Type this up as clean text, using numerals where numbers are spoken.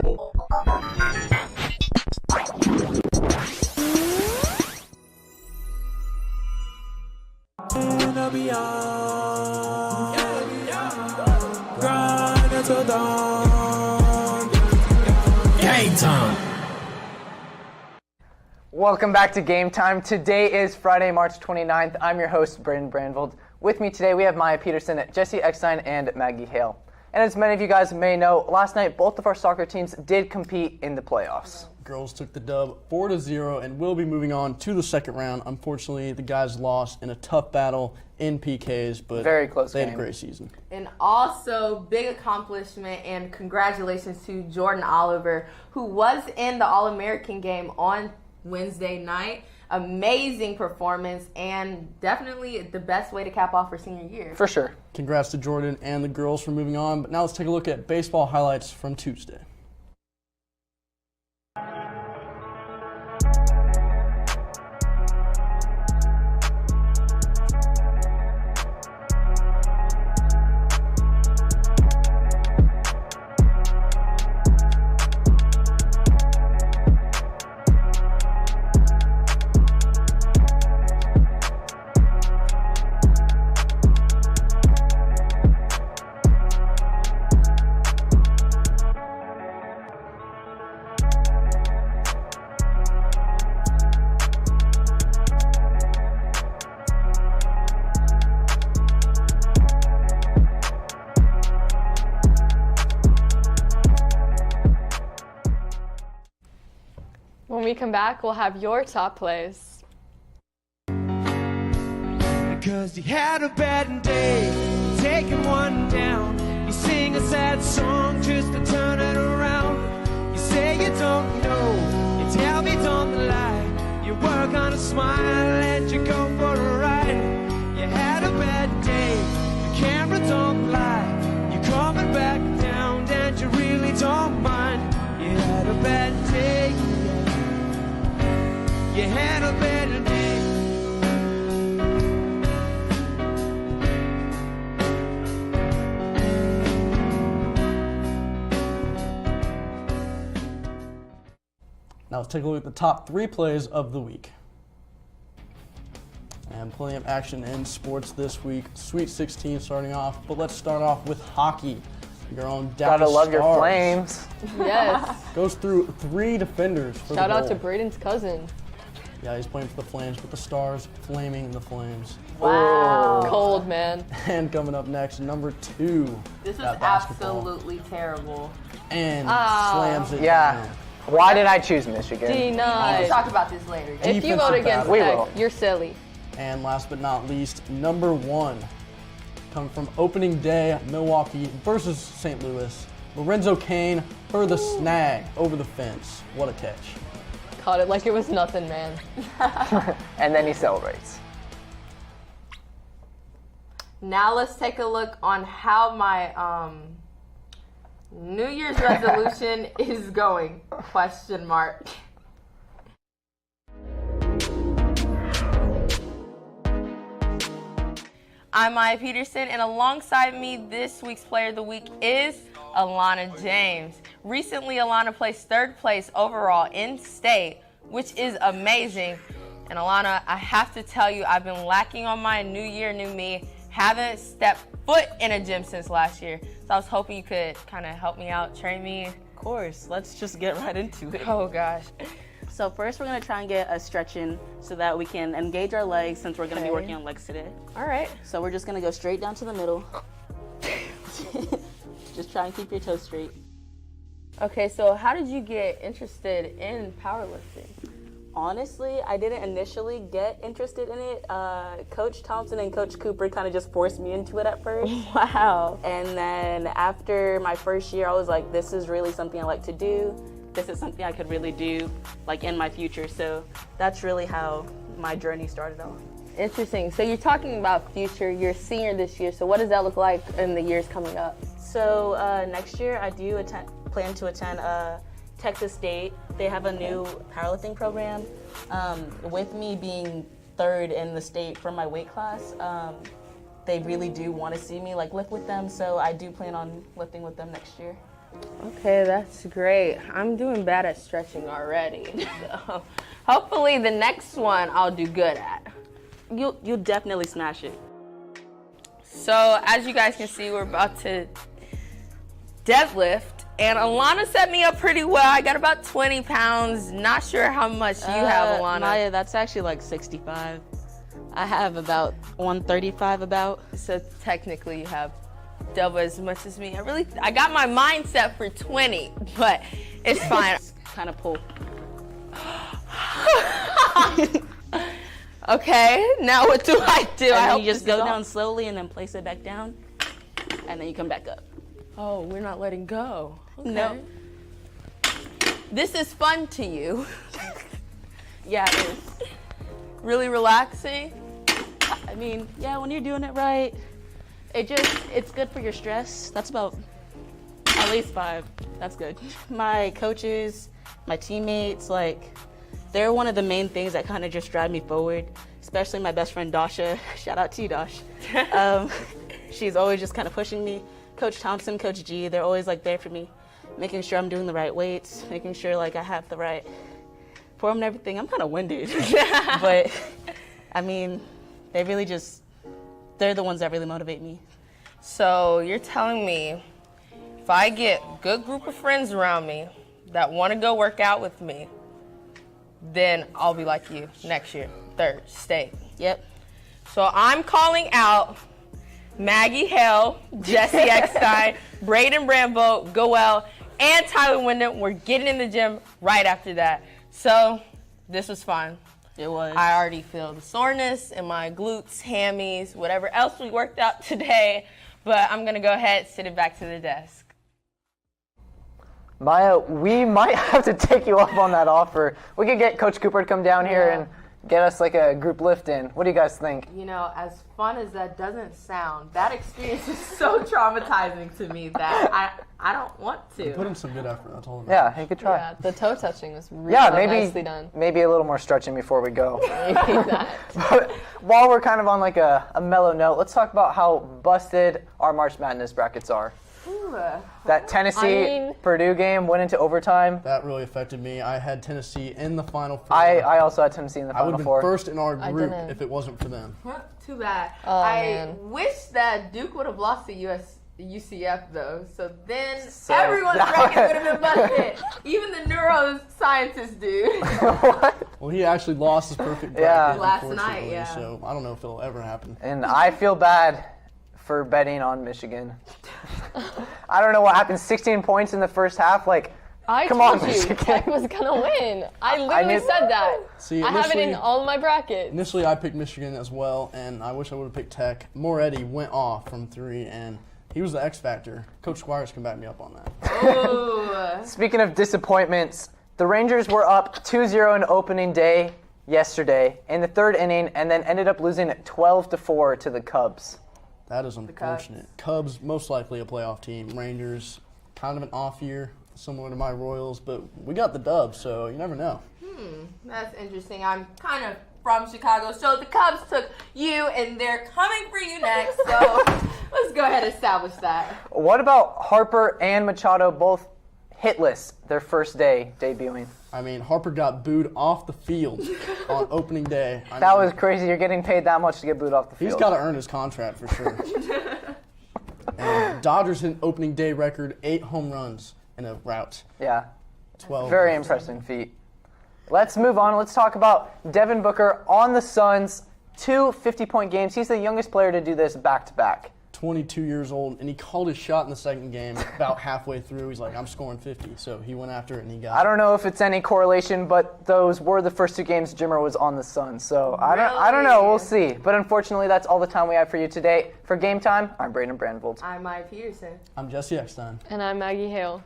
Game time. Welcome back to Game Time. Today is Friday, March 29th. I'm your host, Braden Brandvold. With me today, we have Maya Peterson, Jesse Eckstein, and Maggie Hale. And as many of you guys may know, last night both of our soccer teams did compete in the playoffs. Girls took the dub 4-0 and will be moving on to the second round. Unfortunately, the guys lost in a tough battle in PKs, but very close they game. had a great season. And also, big accomplishment and congratulations to Jordan Oliver, who was in the All-American game on Wednesday night. Amazing performance and definitely the best way to cap off her senior year. For sure. Congrats to Jordan and the girls for moving on. But now let's take a look at baseball highlights from Tuesday. When we come back, we'll have your top plays. Because you had a bad day, taking one down. You sing a sad song just to turn it around. You say you don't know, you tell me don't lie. You work on a smile, let you go for a ride. You had a bad day, the camera don't lie. You're coming back down and you really don't mind. You had a bad day. You had a better day. Now let's take a look at the top 3 plays of the week. And plenty of action in sports this week. Sweet 16 starting off, but let's start off with hockey. Your own Dallas Gotta love Stars your Flames. Yes. goes through 3 defenders for Shout the out goal. to Braden's cousin. Yeah, he's playing for the Flames, but the Stars flaming the Flames. Wow. Cold, man. And coming up next, number 2. This was that basketball. absolutely terrible. And slams it Yeah. down. Why did I choose Michigan? We'll Denied. talk about this later. If you Defensive vote against battle. We Tech, will. you're silly. And last but not least, number 1. Coming from opening day, Milwaukee versus St. Louis. Lorenzo Cain for the snag over the fence. What a catch. Caught it like it was nothing, man. And then he celebrates. Now let's take a look on how my New Year's resolution is going, question mark. I'm Maya Peterson, and alongside me this week's Player of the Week is Alana James. Recently, Alana placed 3rd place overall in state, which is amazing. And Alana, I have to tell you, I've been lacking on my new year, new me. Haven't stepped foot in a gym since last year. So I was hoping you could kind of help me out, train me. Of course, let's just get right into it. Oh gosh. So first we're gonna try and get a stretch in so that we can engage our legs since we're gonna be working on legs today. All right. So we're just gonna go straight down to the middle. Just try and keep your toes straight. Okay, so how did you get interested in powerlifting? Honestly, I didn't initially get interested in it. Coach Thompson and Coach Cooper kind of just forced me into it at first. Wow. And then after my first year, I was like, this is really something I like to do. This is something I could really do, like, in my future. So that's really how my journey started off. Interesting. So you're talking about future. You're a senior this year. So what does that look like in the years coming up? So next year, I do plan to attend Texas State. They have a new powerlifting program. With me being 3rd in the state for my weight class, they really do want to see me lift with them. So I do plan on lifting with them next year. Okay, that's great. I'm doing bad at stretching already. So hopefully the next one I'll do good at. You'll definitely smash it. So as you guys can see, we're about to deadlift. And Alana set me up pretty well. I got about 20 pounds. Not sure how much you have, Alana. Maya, that's actually like 65. I have about 135 about. So technically you have double as much as me. I got my mindset for 20, but it's fine. Kind of pull. Okay, now what do I do? And I then hope you just this go is all- down slowly and then place it back down. And then you come back up. Oh, we're not letting go. Okay. No. This is fun to you. Yeah, it is. Really relaxing. I mean, yeah, when you're doing it right, it's good for your stress. That's about at least 5. That's good. My coaches, my teammates, they're one of the main things that kind of just drive me forward, especially my best friend Dasha. Shout out to you, Dash. She's always just kind of pushing me. Coach Thompson, Coach G, they're always there for me, making sure I'm doing the right weights, making sure I have the right form and everything. I'm kind of winded, but I mean, they're the ones that really motivate me. So you're telling me if I get a good group of friends around me that want to go work out with me, then I'll be like you next year, 3rd state. Yep. So I'm calling out Maggie Hale, Jesse Eckstein, Braden Brambo, Goel, and Tyler Wyndham. We're getting in the gym right after that. So this was fun. It was. I already feel the soreness in my glutes, hammies, whatever else we worked out today. But I'm going to go ahead and sit it back to the desk. Maya, we might have to take you up on that offer. We could get Coach Cooper to come down here and get us a group lift in. What do you guys think? You know, as fun as that doesn't sound, that experience is so traumatizing to me that I don't want to. Put in some good effort. That's all. Yeah, you could try. Yeah, the toe touching was really nicely done. Maybe a little more stretching before we go. Maybe that. But while we're kind of on a mellow note, let's talk about how busted our March Madness brackets are. That Tennessee-Purdue game went into overtime. That really affected me. I had Tennessee in the Final Four. I also had Tennessee in the I would Final have Four. been first in our group didn't. if it wasn't for them. Too bad. Oh, I man. wish that Duke would have lost to UCF though. So then So everyone's that- bracket would have been busted. Even the neuroscientist dude. Well, he actually lost his perfect bracket Yeah. Last unfortunately, night, yeah. so I don't know if it'll ever happen. And I feel bad for betting on Michigan. I don't know what happened. 16 points in the first half. I Come told on, you Michigan. Tech was gonna win. I literally knew- said that. See, I have it in initially- all my brackets. Initially, I picked Michigan as well, and I wish I would have picked Tech. Moretti went off from 3, and he was the X factor. Coach Squires can back me up on that. Ooh. Speaking of disappointments, the Rangers were up 2-0 in opening day yesterday in the 3rd inning, and then ended up losing 12-4 to the Cubs. That is unfortunate. Cubs, most likely a playoff team. Rangers, kind of an off year, similar to my Royals, but we got the dub, so you never know. That's interesting. I'm kind of from Chicago, so the Cubs took you, and they're coming for you next. So let's go ahead and establish that. What about Harper and Machado both hitless their first day debuting? I mean, Harper got booed off the field on opening day. That was crazy. You're getting paid that much to get booed off the field. He's got to earn his contract for sure. And Dodgers hit opening day record 8 home runs in a rout. Yeah. 12. Very impressive feat. Let's move on. Let's talk about Devin Booker on the Suns. 2 50-point games. He's the youngest player to do this back-to-back. 22 years old, and he called his shot in the second game about halfway through. He's like, I'm scoring 50. So he went after it, and he got I don't know if it's any correlation, but those were the first 2 games Jimmer was on the Suns. So I don't know. We'll see. But unfortunately, that's all the time we have for you today. For Game Time, I'm Braden Brandvold. I'm Maya Peterson. I'm Jesse Eckstein. And I'm Maggie Hale.